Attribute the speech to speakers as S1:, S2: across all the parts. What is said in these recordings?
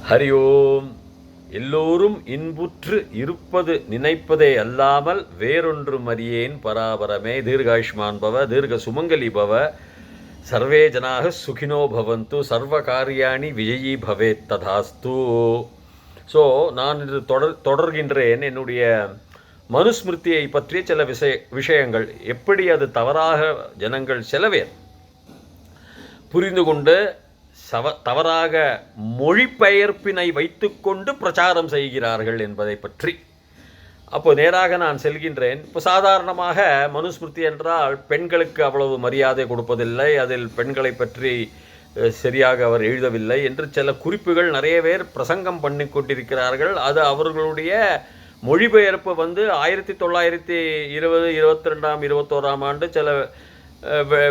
S1: ஹரி ஓம். எல்லோரும் இன்புற்று இருப்பது நினைப்பதே அல்லாமல் வேறொன்றும் அறியேன் பராபரமே. தீர்காயுஷ்மான் பவ, தீர்க்க சுமங்கலி பவ, சர்வே ஜனாக சுகினோ பவந்து, சர்வ காரியாணி விஜயீ பவேத் ததாஸ்து. ஸோ நான் இது தொடர்கின்றேன் என்னுடைய மனுஸ்மிருதியை பற்றிய சில விஷயங்கள். எப்படி அது தவறாக ஜனங்கள் சில பேர் புரிந்து கொண்டு தவறாக மொழிபெயர்ப்பினை வைத்துக்கொண்டு பிரச்சாரம் செய்கிறார்கள் என்பதை பற்றி. அப்போ நேராக நான் செல்கின்றேன். இப்போ சாதாரணமாக மனுஸ்மிருதி என்றால் பெண்களுக்கு அவ்வளவு மரியாதை கொடுப்பதில்லை, அதில் பெண்களை பற்றி சரியாக அவர் எழுதவில்லை என்று சில குறிப்புகள் நிறைய பேர் பிரசங்கம் பண்ணி கொண்டிருக்கிறார்கள். அது அவர்களுடைய மொழிபெயர்ப்பு 1920, 22, 21 ஆண்டு சில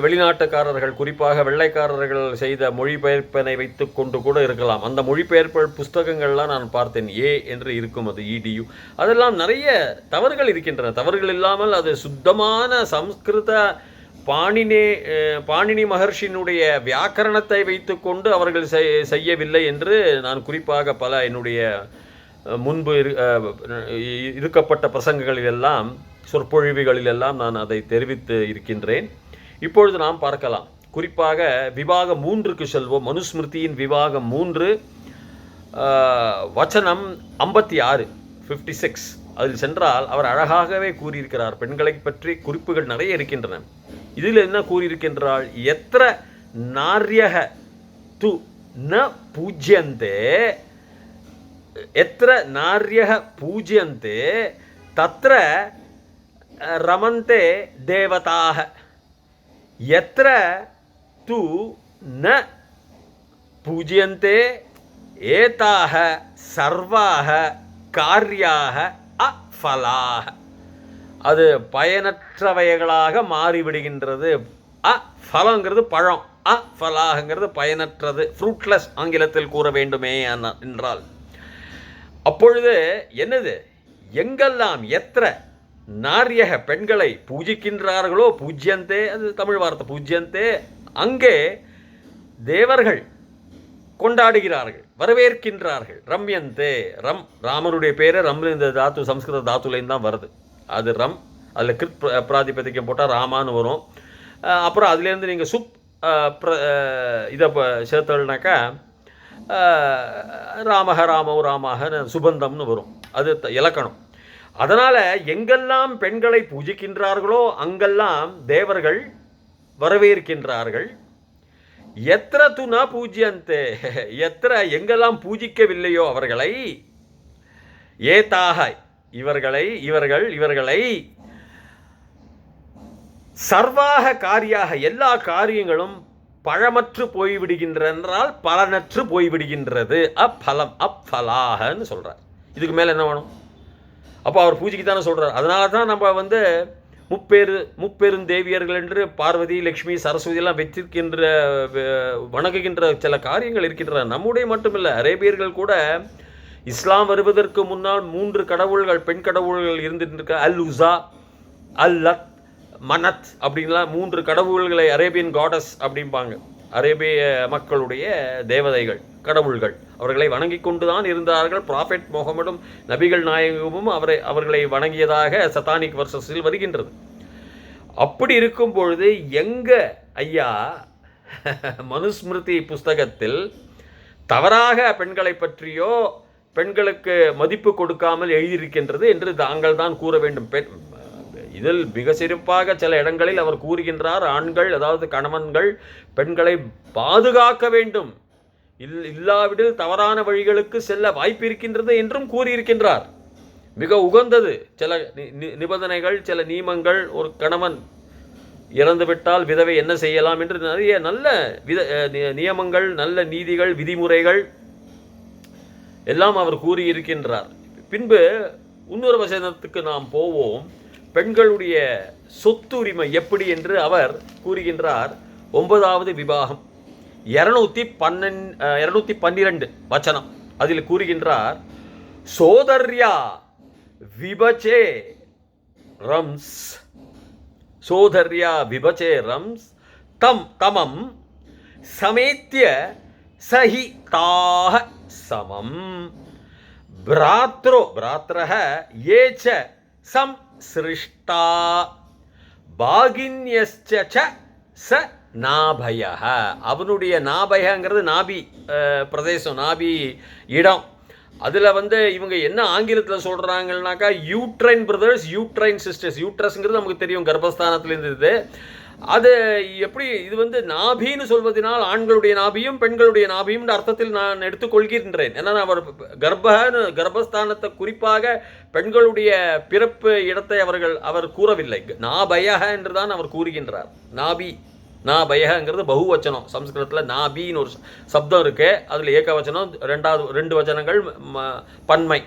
S1: வெளிநாட்டுக்காரர்கள், குறிப்பாக வெள்ளைக்காரர்கள் செய்த மொழிபெயர்ப்பினை வைத்து கொண்டு கூட இருக்கலாம். அந்த மொழிபெயர்ப்பு புஸ்தகங்கள்லாம் நான் பார்த்தேன். என்று இருக்கும், அது EDU. அதெல்லாம் நிறைய தவறுகள் இருக்கின்றன. தவறுகள் இல்லாமல் அது சுத்தமான சம்ஸ்கிருத பாணினி மகர்ஷியினுடைய வியாக்கரணத்தை வைத்து கொண்டு அவர்கள் செய்யவில்லை என்று நான் குறிப்பாக பல என்னுடைய முன்பு இருக்கப்பட்ட பிரசங்கங்களிலெல்லாம், சொற்பொழிவுகளிலெல்லாம் நான் அதை தெரிவித்து இருக்கின்றேன். இப்பொழுது நாம் பார்க்கலாம். குறிப்பாக விபாகம் 3க்கு செல்வோம். மனுஸ்மிருதியின் விபாகம் 3, வச்சனம் 56, 56. அதில் சென்றால் அவர் அழகாகவே கூறியிருக்கிறார். பெண்களை பற்றி குறிப்புகள் நிறைய இருக்கின்றன. இதில் என்ன கூறியிருக்கின்றால், எத்திர நார்யக து ந பூஜ்யந்தே, எத்திர நார்யக பூஜ்யந்தே தத்ர ரமந்தே தேவதாக, எத்திர து ந பூஜ்யந்தே ஏதாக சர்வாக காரியாக அஃபலாக. அது பயனற்றவைகளாக மாறிவிடுகின்றது. ஃபலங்கிறது பழம், ஃபலாகங்கிறது பயனற்றது, ஃப்ரூட்லெஸ் ஆங்கிலத்தில் கூற வேண்டுமே என்றால். அப்பொழுது என்னது, எங்கெல்லாம் எத்திர நாரியக பெண்களை பூஜிக்கின்றார்களோ, பூஜ்யந்தே, அது தமிழ் வார்த்தை பூஜ்யந்தே, அங்கே தேவர்கள் கொண்டாடுகிறார்கள், வரவேற்கின்றார்கள். ரம்யந்தே, ராமருடைய பேரை ரம், இந்த தாத்து சம்ஸ்கிருத தாத்துலேருந்து தான் வருது. அது ரம், அதில் கிருத் பிராதிபதிக்கம் போட்டால் ராமான்னு வரும். அப்புறம் அதுலேருந்து நீங்கள் இதை சேர்த்தல்னாக்கா ராமக ராமவ் ராமாக சுபந்தம்னு வரும். அது இலக்கணம். அதனால் எங்கெல்லாம் பெண்களை பூஜிக்கின்றார்களோ அங்கெல்லாம் தேவர்கள் வரவேற்கின்றார்கள். எத்திர து ந பூஜ்யந்தே, எத்திர எங்கெல்லாம் பூஜிக்கவில்லையோ அவர்களை, ஏதாக இவர்களை சர்வாக காரியாக எல்லா காரியங்களும் பழமற்று போய்விடுகின்றனால் பலனற்று போய்விடுகின்றது. அப்பலம் அப்பலாகன்னு சொல்கிறார். இதுக்கு மேலே என்ன வேணும்? அப்போ அவர் பூஜைக்கு தானே சொல்கிறார். அதனால தான் நம்ம முப்பெருந்தேவியர்கள் என்று பார்வதி, லக்ஷ்மி, சரஸ்வதி எல்லாம் வச்சிருக்கின்ற வணங்குகின்ற சில காரியங்கள் இருக்கின்றன. நம்முடைய மட்டுமில்லை, அரேபியர்கள் கூட இஸ்லாம் வருவதற்கு முன்னால் 3 கடவுள்கள், பெண் கடவுள்கள் இருந்துட்டு, அல் உசா, அல் லத், மனத் அப்படின்லாம் 3 கடவுள்களை அரேபியன் காடஸ் அப்படிம்பாங்க. அரேபிய மக்களுடைய தேவதைகள், கடவுள்கள், அவர்களை வணங்கி கொண்டு தான் இருந்தார்கள். ப்ராஃபெட் முகமடும் நபிகள் நாயகமும் அவர்களை வணங்கியதாக சத்தானிக் வர்சஸில் வருகின்றது. அப்படி இருக்கும் பொழுது எங்க ஐயா மனுஸ்மிருதி புஸ்தகத்தில் தவறாக பெண்களை பற்றியோ பெண்களுக்கு மதிப்பு கொடுக்காமல் எழுதியிருக்கின்றது என்று தாங்கள் தான் கூற வேண்டும். இதில் மிக சிறப்பாக சில இடங்களில் அவர் கூறுகின்றார், ஆண்கள், அதாவது கணவன்கள் பெண்களை பாதுகாக்க வேண்டும், இல்லாவிடில் தவறான வழிகளுக்கு செல்ல வாய்ப்பு இருக்கின்றது என்றும் கூறியிருக்கின்றார். மிக உகந்தது சில நிபந்தனைகள், சில நியமங்கள். ஒரு கணவன் இறந்துவிட்டால் விதவை என்ன செய்யலாம் என்று நிறைய நல்ல நியமங்கள், நல்ல நீதிகள், விதிமுறைகள் எல்லாம் அவர் கூறியிருக்கின்றார். பின்பு இன்னொரு வசனத்துக்கு நாம் போவோம். பெண்களுடைய சொத்துரிமை எப்படி என்று அவர் கூறுகின்றார். 9வது விபாகம் 212 வச்சனம். அதில் கூறுகின்றார், சோதர்யா விபச்சே ரம்ஸ், சோதர்யா விபச்சே ரம்ஸ் தமம் சமேத்திய சஹிதாக சமம் பிராத்ரோ பிராத்ரஹ ஏச்ச சம்ஸ்ருஷ்டா பாகின்யஸ்ச ச நாபயஹ. அவனுடைய நாபயங்கிறது நாபி பிரதேசம், நாபி இடம். அதில் இவங்க என்ன ஆங்கிலத்தில் சொல்கிறாங்கன்னாக்கா யூட்ரைன் பிரதர்ஸ், யூட்ரைன் சிஸ்டர்ஸ். யூட்ரஸ்ங்கிறது நமக்கு தெரியும், கர்ப்பஸ்தானத்தில் இருந்தது. அது எப்படி இது நாபின்னு சொல்வதனால் ஆண்களுடைய நாபியும் பெண்களுடைய நாபியும் அர்த்தத்தில் நான் எடுத்துக்கொள்கின்றேன். ஏன்னா அவர் கர்ப்பஸ்தானத்தை குறிப்பாக பெண்களுடைய பிறப்பு இடத்தை அவர் கூறவில்லை. நாபயக என்று தான் அவர் கூறுகின்றார். நாபி நாபயங்கிறது பகுவச்சனம். சம்ஸ்கிருதத்தில் நாபின்னு ஒரு சப்தம் இருக்கு, அதில் ஏகவச்சனம், ரெண்டு வச்சனங்கள் பன்மை,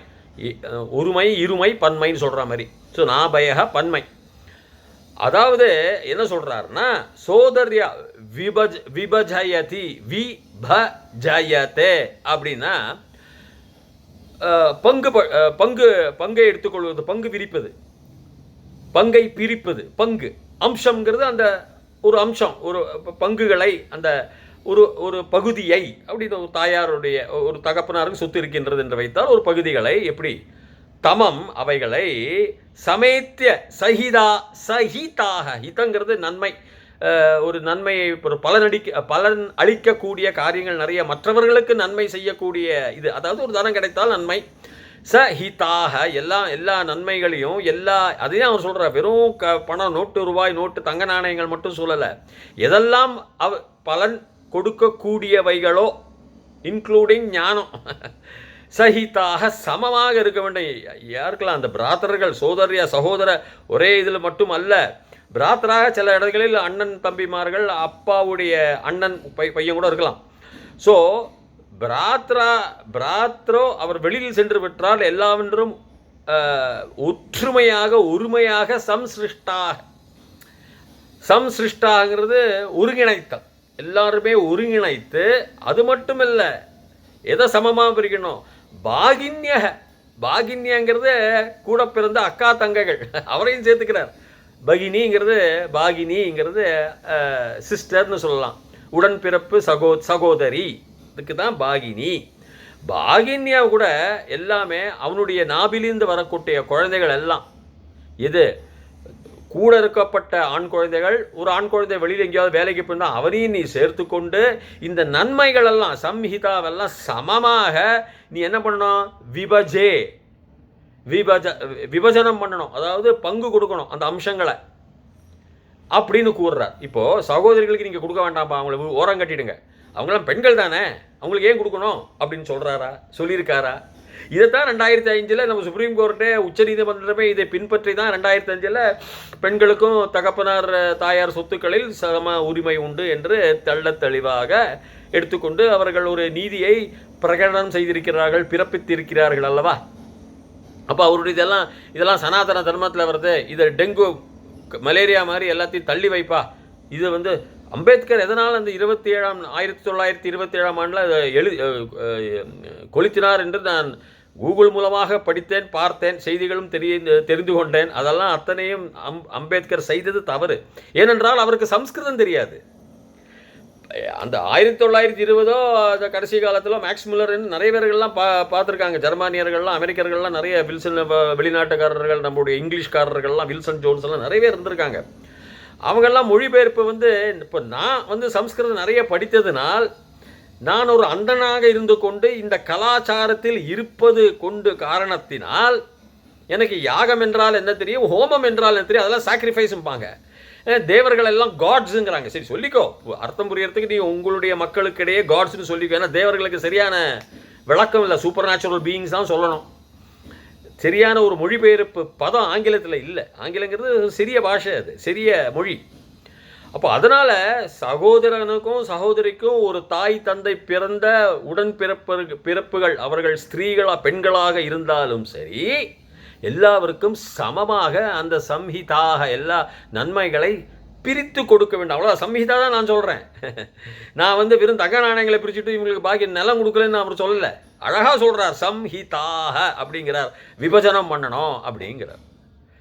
S1: ஒருமை இருமை பன்மைன்னு சொல்கிற மாதிரி. ஸோ நாபயக பன்மை. அதாவது என்ன சொல்றாருன்னா சோதர்யா விபஜயதி விபஜயதே அப்படின்னா பங்கை எடுத்துக்கொள்வது, பங்கு விரிப்பது, பங்கை பிரிப்பது. பங்கு அம்சம்ங்கிறது அந்த ஒரு அம்சம், ஒரு பங்குகளை, அந்த ஒரு பகுதியை. அப்படின்னு ஒரு தாயாருடைய ஒரு தகப்பனாருக்கு சொத்து இருக்கின்றது என்று வைத்தால் ஒரு பகுதிகளை எப்படி தமம் அவைகளை சமேத்திய சகிதாக. ஹிதங்கிறது நன்மை, ஒரு நன்மையை, ஒரு பலன் அளிக்கக்கூடிய காரியங்கள் நிறைய, மற்றவர்களுக்கு நன்மை செய்யக்கூடிய இது. அதாவது ஒரு தனம் கிடைத்தால் நன்மை. சஹிதாக எல்லா நன்மைகளையும் அதையும் அவர் சொல்கிறார். வெறும் பணம், ரூபாய் நோட்டு, தங்க நாணயங்கள் மட்டும் சொல்லலை. எதெல்லாம் பலன் கொடுக்கக்கூடியவைகளோ இன்க்ளூடிங் ஞானம், சஹிதாக சமமாக இருக்க வேண்டும். யாருக்கெல்லாம் அந்த பிராத்தர்கள், சோதரிய சகோதர பிராத்தராக இதில் மட்டும் அல்ல, பிராத்தராக சில இடங்களில் அண்ணன் தம்பிமார்கள், அப்பாவுடைய அண்ணன் பையன் கூட இருக்கலாம். ஸோ பிராத்ரோ அவர் வெளியில் சென்று விட்டால் எல்லாவென்றும் ஒற்றுமையாக ஒருமையாக சம்சிருஷ்டாங்கிறது ஒருங்கிணைத்தல். எல்லாருமே ஒருங்கிணைத்து, அது மட்டும் இல்லை, எதை சமமாக பிரிக்கணும், பாகின்யங்கிறது கூட பிறந்த அக்கா தங்கைகள், அவரையும் சேர்த்துக்கிறார். பாகினிங்கிறது சிஸ்டர்னு சொல்லலாம், உடன்பிறப்பு சகோதரி, இதுக்கு தான் பாகினியா கூட எல்லாமே அவனுடைய நாபிலிருந்து வரக்கூடிய குழந்தைகள் எல்லாம். இது கூட இருக்கப்பட்ட ஆண் குழந்தைகள், ஒரு ஆண் குழந்தை வெளியில் எங்கேயாவது வேலைக்கு போயிருந்தால் அவரையும் நீ சேர்த்து கொண்டு இந்த நன்மைகள் எல்லாம் சம்ஹிதாவெல்லாம் சமமாக நீ என்ன பண்ணணும், விபஜனம் பண்ணணும், அதாவது பங்கு கொடுக்கணும் அந்த அம்சங்களை அப்படின்னு கூறுறார். இப்போது சகோதரிகளுக்கு நீங்கள் கொடுக்க வேண்டாம்ப்பா, அவங்கள ஓரம் கட்டிடுங்க, அவங்களாம் பெண்கள் தானே, அவங்களுக்கு ஏன் கொடுக்கணும் அப்படின்னு சொல்லியிருக்காரா? இதைத்தான் 2005 நம்ம சுப்ரீம் கோர்ட்டே உச்சநீதிமன்றமே இதை பின்பற்றி தான் 2005 பெண்களுக்கும் தகப்பனார் தாயார் சொத்துக்களில் சம உரிமை உண்டு என்று தெளிவாக எடுத்துக்கொண்டு அவர்கள் ஒரு நீதியை பிரகடனம் செய்திருக்கிறார்கள், பிறப்பித்திருக்கிறார்கள் அல்லவா? அப்போ அவருடைய இதெல்லாம் சனாதன தர்மத்தில் வருது, இதை டெங்கு மலேரியா மாதிரி எல்லாத்தையும் தள்ளி வைப்பா. இது அம்பேத்கர் எதனால் அந்த 1927 ஆண்டில் கொளுத்தினார் என்று நான் கூகுள் மூலமாக படித்தேன், பார்த்தேன், செய்திகளும் தெரிந்து கொண்டேன். அதெல்லாம் அத்தனையும் அம்பேத்கர் செய்தது தவறு. ஏனென்றால் அவருக்கு சம்ஸ்கிருதம் தெரியாது. அந்த 1920 அந்த கடைசி காலத்தில் மேக்ஸ் முல்லர் நிறைய பேர்கள்லாம் பார்த்துருக்காங்க. ஜெர்மானியர்கள்லாம், அமெரிக்கர்கள்லாம், நிறைய வில்சன் வெளிநாட்டுக்காரர்கள், நம்முடைய இங்கிலீஷ்காரர்கள்லாம், வில்சன் ஜோன்ஸ் எல்லாம் நிறைய பேர் இருந்திருக்காங்க. அவங்கெல்லாம் மொழிபெயர்ப்பு இப்போ நான் சம்ஸ்கிருதம் நிறைய படித்ததுனால் நான் ஒரு அந்தனாக இருந்து கொண்டு இந்த கலாச்சாரத்தில் இருப்பது கொண்டு காரணத்தினால் எனக்கு யாகம் என்றால் என்ன தெரியும், ஹோமம் என்றால் என்ன தெரியும், அதெல்லாம் சாக்ரிஃபைஸும்பாங்க. தேவர்கள் எல்லாம் காட்ஸுங்கிறாங்க. சரி சொல்லிக்கோ, அர்த்தம் புரியறதுக்கு நீ உங்களுடைய மக்களுக்கிடையே காட்ஸ்னு சொல்லிக்கோ. ஏன்னா தேவர்களுக்கு சரியான விளக்கம் இல்லை, சூப்பர் நேச்சுரல் பீயிங்ஸ் தான் சொல்லணும். சரியான ஒரு மொழிபெயர்ப்பு பதம் ஆங்கிலத்தில் இல்லை. ஆங்கிலங்கிறது சிறிய பாஷை, அது சிறிய மொழி. அப்போ அதனால் சகோதரனுக்கும் சகோதரிக்கும் ஒரு தாய் தந்தை பிறந்த பிறப்புகள் அவர்கள் ஸ்திரீகளாக பெண்களாக இருந்தாலும் சரி, எல்லாருக்கும் சமமாக அந்த சம்ஹிதாக எல்லா நன்மைகளை பிரித்து கொடுக்க வேண்டும். அவ்வளோ சம்ஹிதா தான் நான் சொல்கிறேன். நான் வெறும் தங்க நாணயங்களை பிரிச்சுட்டு இவங்களுக்கு பாக்கி நிலம் கொடுக்கலன்னு அவர் சொல்லலை. அழகாக சொல்கிறார், சம்ஹிதாக அப்படிங்கிறார், விபஜனம் பண்ணணும் அப்படிங்கிறார்.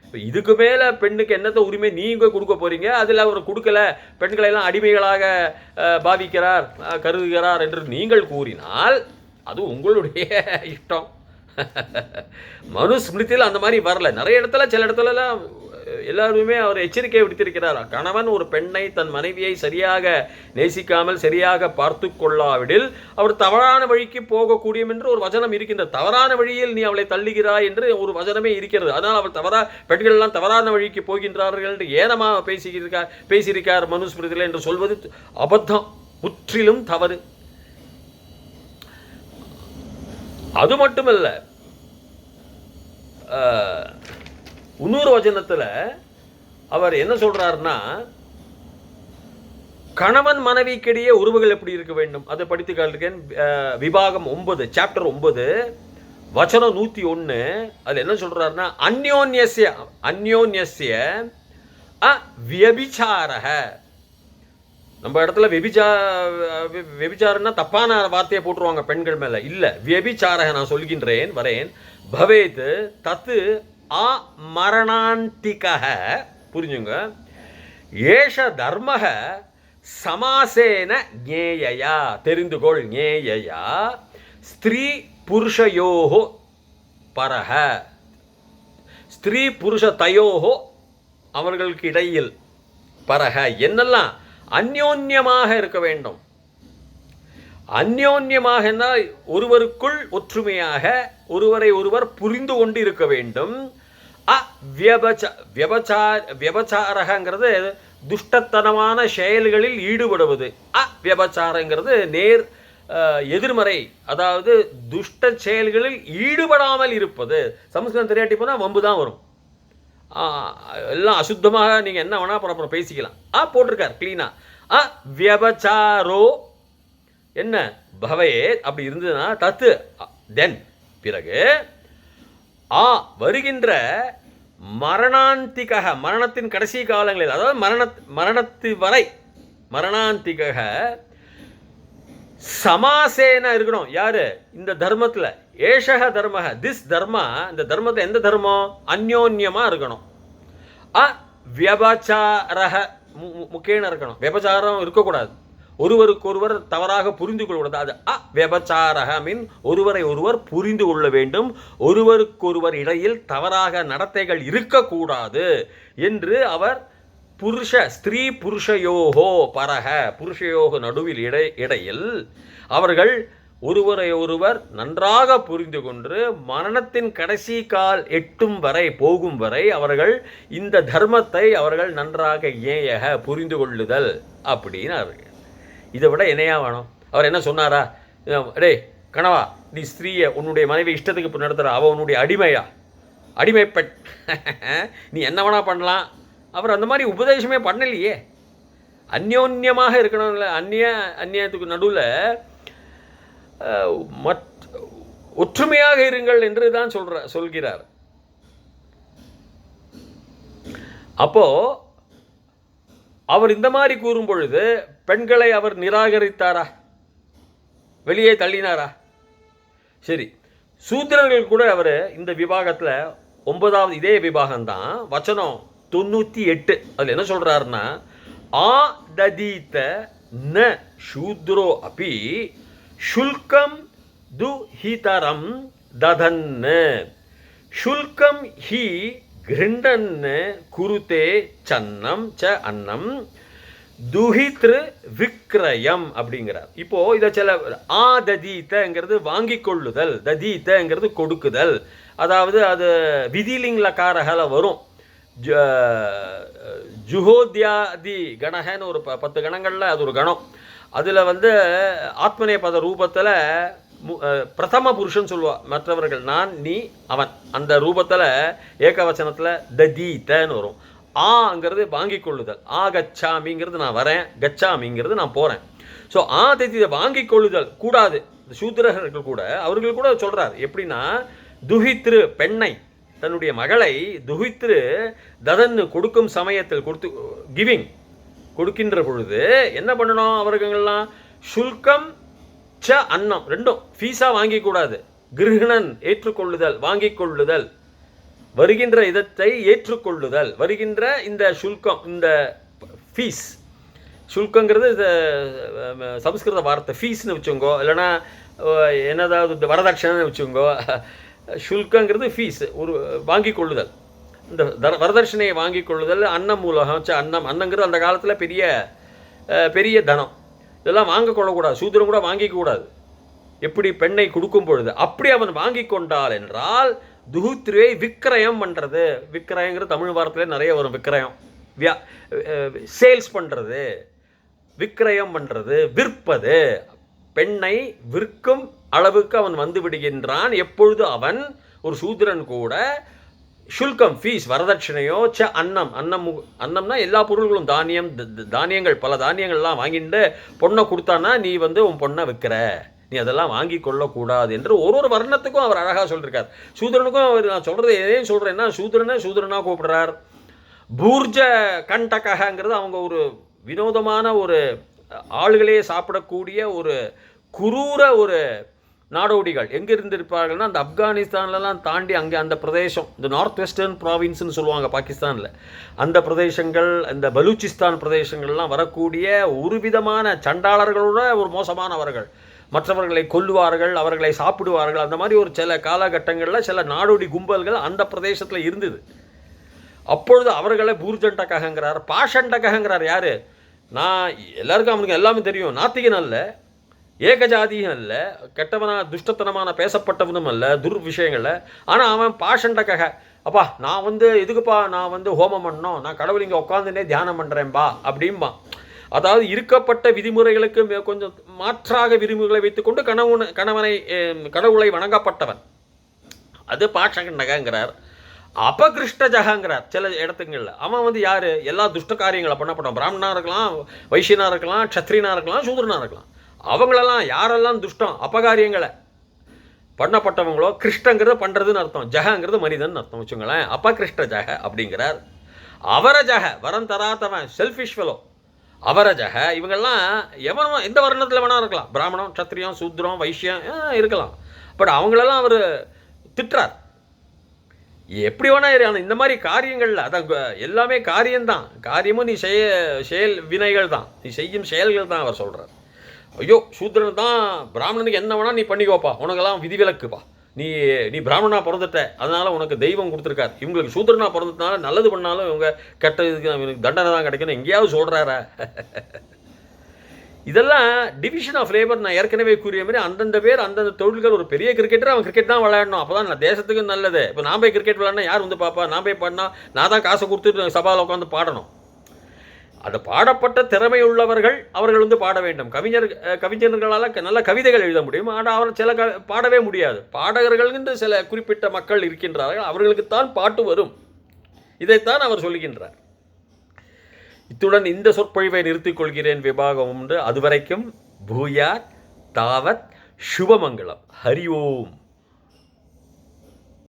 S1: இப்போ இதுக்கு மேலே பெண்ணுக்கு என்னத்த உரிமை நீங்கள் கொடுக்க போகிறீங்க? அதில் அவர் கொடுக்கல, பெண்களெல்லாம் அடிமைகளாக பாவிக்கிறார், கருதுகிறார் என்று நீங்கள் கூறினால் அது உங்களுடைய இஷ்டம். மனுஸ்மிருதியில் அந்த மாதிரி வரல. நிறைய இடத்துல, சில இடத்துலலாம் எல்லாருமே அவர் எச்சரிக்கை விடுத்திருக்கிறார். கணவன் ஒரு பெண்ணை, தன் மனைவியை சரியாக நேசிக்காமல் சரியாக பார்த்து கொள்ளாவிடில் அவர் தவறான வழிக்கு போகக்கூடியும் என்று ஒரு வசனம் இருக்கின்றது. தவறான வழியில் நீ அவளை தள்ளுகிறாய் என்று ஒரு வசனமே இருக்கிறது. அதனால் அவள் பெண்கள் எல்லாம் தவறான வழிக்கு போகின்றார்கள் என்று ஏனமாக பேசியிருக்கார் மனுஸ்மிருதியில் என்று சொல்வது அபத்தம், முற்றிலும் தவறு. அது மட்டுமல்ல, இன்னொரு வசனத்தில் அவர் என்ன சொல்றாருன்னா, கணவன் மனைவிக்கிடையே உறவுகள் எப்படி இருக்க வேண்டும் அதை படித்து காட்டிருக்கேன். விபாகம் 9, சாப்டர் 9, வசனம் 101. அது என்ன சொல்றாருன்னா, அந்யோன்யஸ்ய வியபிச்சாரக. நம்ம இடத்துல விபிச்சாரம்னா தப்பான வார்த்தையை போட்டுருவாங்க பெண்கள் மேல. இல்ல, வியபிச்சாரக நான் சொல்கின்றேன் வரேன். பவேத் தத்து அமரணாந்திக. புரிஞ்சுங்க. ஏஷ தர்மக சமாசேன ஞேயா. தெரிந்துகொள், ஞேயா ஸ்திரீ புருஷயோஹோ பரஹ. ஸ்திரீ புருஷ தயோஹோ அவர்களுக்கு இடையில் பரஹ என்னெல்லாம் அந்யோன்யமாக இருக்க வேண்டும். அந்யோன்யமாக என்றால் ஒருவருக்குள் ஒற்றுமையாக ஒருவரை ஒருவர் புரிந்து கொண்டு இருக்க வேண்டும். வியபச்சாரங்கிறது துஷ்டத்தனமான செயல்களில் ஈடுபடுவது. வியபச்சாரங்கிறது நேர் எதிர்மறை, அதாவது துஷ்ட செயல்களில் ஈடுபடாமல் இருப்பது. சமஸ்கிருதம் தெரியாட்டி போனால் வம்பு தான் வரும். எல்லாம் அசுத்தமாக நீங்கள் என்ன வேணா அப்புறம் பேசிக்கலாம். போட்டிருக்கார் கிளீனா. வியபச்சாரோ என்ன பவே அப்படி இருந்ததுன்னா தத்து தென் பிறகு வருகின்ற மரணாந்திக, மரணத்தின் கடைசி காலங்களில், அதாவது மரணத்து வரை மரணாந்திக சமாசேன இருக்கணும். யாரு? இந்த தர்மத்தில். ஏஷக தர்ம, திஸ் தர்மா, இந்த தர்மத்தை எந்த தர்மம்? அந்யோன்யமா இருக்கணும். வியபச்சாரக முக்கியம் இருக்கணும். வியபச்சாரம் இருக்கக்கூடாது. ஒருவருக்கு ஒருவர் தவறாக புரிந்து கொள்ளக்கூடாது. அது வியபச்சாரக மீன் ஒருவரை ஒருவர் புரிந்து கொள்ள வேண்டும். ஒருவருக்கொருவர் இடையில் தவறாக நடத்தைகள் இருக்கக்கூடாது என்று அவர் ஸ்திரீ புருஷயோகோ பரக, புருஷயோக நடுவில் இடையில் அவர்கள் ஒருவரை ஒருவர் நன்றாக புரிந்து கொண்டு மரணத்தின் கடைசி கால் எட்டும் வரை போகும் வரை அவர்கள் இந்த தர்மத்தை அவர்கள் நன்றாக ஏயக புரிந்து கொள்ளுதல் அப்படின்னு அவர்கள். இதை விட என்னையா வேணும்? அவர் என்ன சொன்னாரா? டேய் கணவா, நீ ஸ்திரீயை உன்னுடைய மனைவி இஷ்டத்துக்கு நடத்துகிற, அவ உன்னுடைய அடிமையா, அடிமைப்பட், நீ என்ன வேணா பண்ணலாம். அவர் அந்த மாதிரி உபதேசமே பண்ணலையே. அந்யோன்யமாக இருக்கணும்ல. அந்நியத்துக்கு நடுவில் ஒற்றுமையாக இருங்கள் என்று தான் சொல்கிறார். அப்போ அவர் இந்த மாதிரி கூறும் பொழுது பெண்களை அவர் நிராகரித்தாரா? வெளியே தள்ளினாரா? சரி, சூத்திரர்கள் கூட அவர் இந்த விபாகத்தில் 9வது இதே விபாகம்தான், வச்சனம் 98. அதில் என்ன சொல்றாருன்னா, ஆததீத ந சூத்ரோ அபி சுல்கம் துஹிதரம் ததன்ன சுல்கம் ஹி கிருண்டன் குருதே சன்னம் ச அன்னம் துஹித்ரு விக்ரயம் அப்படிங்கிறார். இப்போ இதை சில ஆததீத்தங்கிறது வாங்கிக் கொள்ளுதல், ததீத்தங்கிறது கொடுக்குதல். அதாவது அது விதிலிங்லக்காரகல வரும். ஜுஹோத்யாதி கணகன்னு ஒரு 10 கணங்களில் அது ஒரு கணம். அதில் ஆத்மநேபத ரூபத்தில் பிரதம புருஷன் சொல்லுவா. மற்றவர்கள் நான், நீ, அவன். அந்த ரூபத்தில் ஏகவச்சனத்தில் ததீத்தன்னு வரும். ஆங்கிறது வாங்கி கொள்ளுதல். கச்சாமிங்கிறது நான் வரேன், கச்சாமிங்கிறது நான் போகிறேன். ஸோ ததீத வாங்கி கொள்ளுதல் கூடாது. சூத்திரர்கள் கூட அவர்கள் கூட சொல்கிறார். எப்படின்னா, துஹித்ரு பெண்ணை, தன்னுடைய மகளை துஹித்ரு ததன்னு கொடுக்கும் சமயத்தில் கிவிங் கொடுக்கின்ற பொழுது என்ன பண்ணணும்? அவர்கள்லாம் சுல்கம் ச அன்னம் ரெண்டும் ஃபீஸா வாங்கி கூடாது. கிருஹணன் ஏற்றுக்கொள்ளுதல், வாங்கிக் கொள்ளுதல், வருகின்ற இதத்தை ஏற்றுக்கொள்ளுதல், வருகின்ற இந்த சுல்கம், இந்த ஃபீஸ். சுல்கங்கிறது சமஸ்கிருத வார்த்தை, ஃபீஸ்னு வச்சுங்கோ, இல்லைன்னா என்னதாவது இந்த வரதட்சணைன்னு வச்சுக்கோங்க, சுல்கங்கிறது ஃபீஸ், ஒரு வாங்கி கொள்ளுதல். இந்த வரதட்சணையை வாங்கி கொள்ளுதல், அன்னம் மூலகம் வச்சு அன்னங்கிறது அந்த காலத்தில் பெரிய பெரிய தனம். இதெல்லாம் வாங்கக்கொள்ளக்கூடாது, சூத்திரம் கூட வாங்கிக்கூடாது. எப்படி பெண்ணை கொடுக்கும் பொழுது அப்படி அவன் வாங்கி கொண்டால் என்றால் துஹுத்ருவை விக்கிரயம் பண்ணுறது. விக்கிரயங்கிறது தமிழ் வார்த்தையிலே நிறைய வரும். விக்கிரயம் சேல்ஸ் பண்ணுறது, விக்கிரயம் பண்ணுறது, விற்பது. பெண்ணை விற்கும் அளவுக்கு அவன் வந்து விடுகின்றான். எப்பொழுது அவன் ஒரு சூத்திரன் கூட சுல்கம் ஃபீஸ் வரதட்சணையோ அன்னம்னா எல்லா பொருள்களும் தானியங்கள் பல தானியங்கள்லாம் வாங்கிட்டு பொண்ணை கொடுத்தான்னா நீ வந்து உன் பொண்ணை விற்கிற, நீ அதெல்லாம் வாங்கி கொள்ளக்கூடாது என்று ஒரு வர்ணத்துக்கும் அவர் அழகாக சொல்லியிருக்கார். சூத்திரனுக்கும் அவர் நான் சொல்கிறது எதையும் சொல்கிறேன்னா சூத்திரனாக கூப்பிடுறார். பூர்ஜ கண்டகங்கிறது அவங்க ஒரு வினோதமான ஒரு ஆளுகளே சாப்பிடக்கூடிய ஒரு குரூர ஒரு நாடோடிகள். எங்கே இருந்திருப்பார்கள்னா அந்த ஆப்கானிஸ்தான்லாம் தாண்டி அங்கே அந்த பிரதேசம், இந்த நார்த் வெஸ்டர்ன் ப்ராவின்ஸ்னு சொல்லுவாங்க பாகிஸ்தானில், அந்த பிரதேசங்கள், இந்த பலூச்சிஸ்தான் பிரதேசங்கள்லாம் வரக்கூடிய ஒரு விதமான சண்டாளர்களோட ஒரு மோசமானவர்கள். மற்றவர்களை கொல்லுவார்கள், அவர்களை சாப்பிடுவார்கள். அந்த மாதிரி ஒரு சில காலகட்டங்களில் சில நாடோடி கும்பல்கள் அந்த பிரதேசத்தில் இருந்தது. அப்பொழுது அவர்களை பூர்ஜண்டகங்கிறார், பாஷண்டகங்கிறார். யார்? நான் எல்லாருக்கும் அவனுக்கு எல்லாமே தெரியும். நாத்திகன் அல்ல, ஏகஜாதியும் அல்ல, கெட்டவனா துஷ்டத்தனமான பேசப்பட்டவனும் அல்ல விஷயங்களில். ஆனால் அவன் பாஷண்டக, அப்பா நான் வந்து எதுக்குப்பா நான் வந்து ஹோமம் பண்ணோம், நான் கடவுள் இங்கே உட்காந்துனே தியானம் பண்ணுறேன்பா அப்படிம்பான். அதாவது இருக்கப்பட்ட விதிமுறைகளுக்கு கொஞ்சம் மாற்றாக விதிமுறைகளை வைத்துக்கொண்டு கடவுளை வணங்கப்பட்டவன். அது பாஷண்டகங்கிறார். அபகிருஷ்டஜகங்கிறார் சில இடத்துங்களில். அவன் வந்து யார்? எல்லா துஷ்ட காரியங்களை பண்ணப்பட்டவன். பிராமணனாக இருக்கலாம், வைசியனாக இருக்கலாம், க்ஷத்ரியனாக இருக்கலாம், சூத்ரனாக இருக்கலாம். அவங்களெல்லாம் யாரெல்லாம் துஷ்டம் அபகாரியங்களை பண்ணப்பட்டவங்களோ, கிருஷ்ணங்கிறது பண்ணுறதுன்னு அர்த்தம், ஜகங்கிறது மனிதன் அர்த்தம் வச்சுங்களேன். அபகிருஷ்ட ஜக அப்படிங்கிறார். அவரஜக வரம் தராதவன், செல்ஃபிஷ் ஃபெலோ, அவரஜக. இவங்கெல்லாம் எவனும் எந்த வர்ணத்தில் வேணா இருக்கலாம், பிராமணம், க்ஷத்ரியம், சூத்ரம், வைசியம் இருக்கலாம். பட் அவங்களெல்லாம் அவர் திட்டுறார். எப்படி வேணா இந்த மாதிரி காரியங்களில், அதான் எல்லாமே காரியம்தான், காரியமும் நீ செயல் வினைகள் தான், நீ செய்யும் செயல்கள் தான் அவர் சொல்கிறார். ஐயோ சூத்திரன் தான், பிராமணனுக்கு என்ன வேணா நீ பண்ணிக்கோப்பா, உனக்கெல்லாம் விதிவிலக்குப்பா, நீ பிராமணனாக பிறந்துட்ட, அதனால் உனக்கு தெய்வம் கொடுத்துருக்கார். இவங்களுக்கு சூத்திரனாக பிறந்ததுனால நல்லது பண்ணாலும் இவங்க கெட்டதுக்கு இவனுக்கு தண்டனை தான் கிடைக்கணும் எங்கேயாவது சொல்கிறாரா? இதெல்லாம் டிவிஷன் ஆஃப் லேபர். நான் ஏற்கனவே கூறிய மாதிரி அந்தந்த பேர் அந்தந்த தொழில்கள். ஒரு பெரிய கிரிக்கெட்டர் அவன் கிரிக்கெட் தான் விளையாடணும், அப்போ தான் தேசத்துக்கு நல்லது. இப்போ நான் போய் கிரிக்கெட் விளையாடினா யார் வந்து பாப்பா? நான் போய் பாடினா நான் தான் காசை கொடுத்துட்டு சபாவில் உட்காந்து பாடணும். அது பாடப்பட்ட திறமை உள்ளவர்கள் அவர்கள் வந்து பாட வேண்டும். கவிஞர்களால் நல்ல கவிதைகள் எழுத முடியும், ஆனால் அவர் சில பாடவே முடியாது. பாடகர்கள் என்று சில குறிப்பிட்ட மக்கள் இருக்கின்றார்கள், அவர்களுக்குத்தான் பாட்டு வரும். இதைத்தான் அவர் சொல்லுகின்றார். இத்துடன் இந்த சொற்பொழிவை நிறுத்திக் கொள்கிறேன். விபாகம் உண்டு. அதுவரைக்கும் பூயாத் தாவத் சுபமங்கலம். ஹரி ஓம்.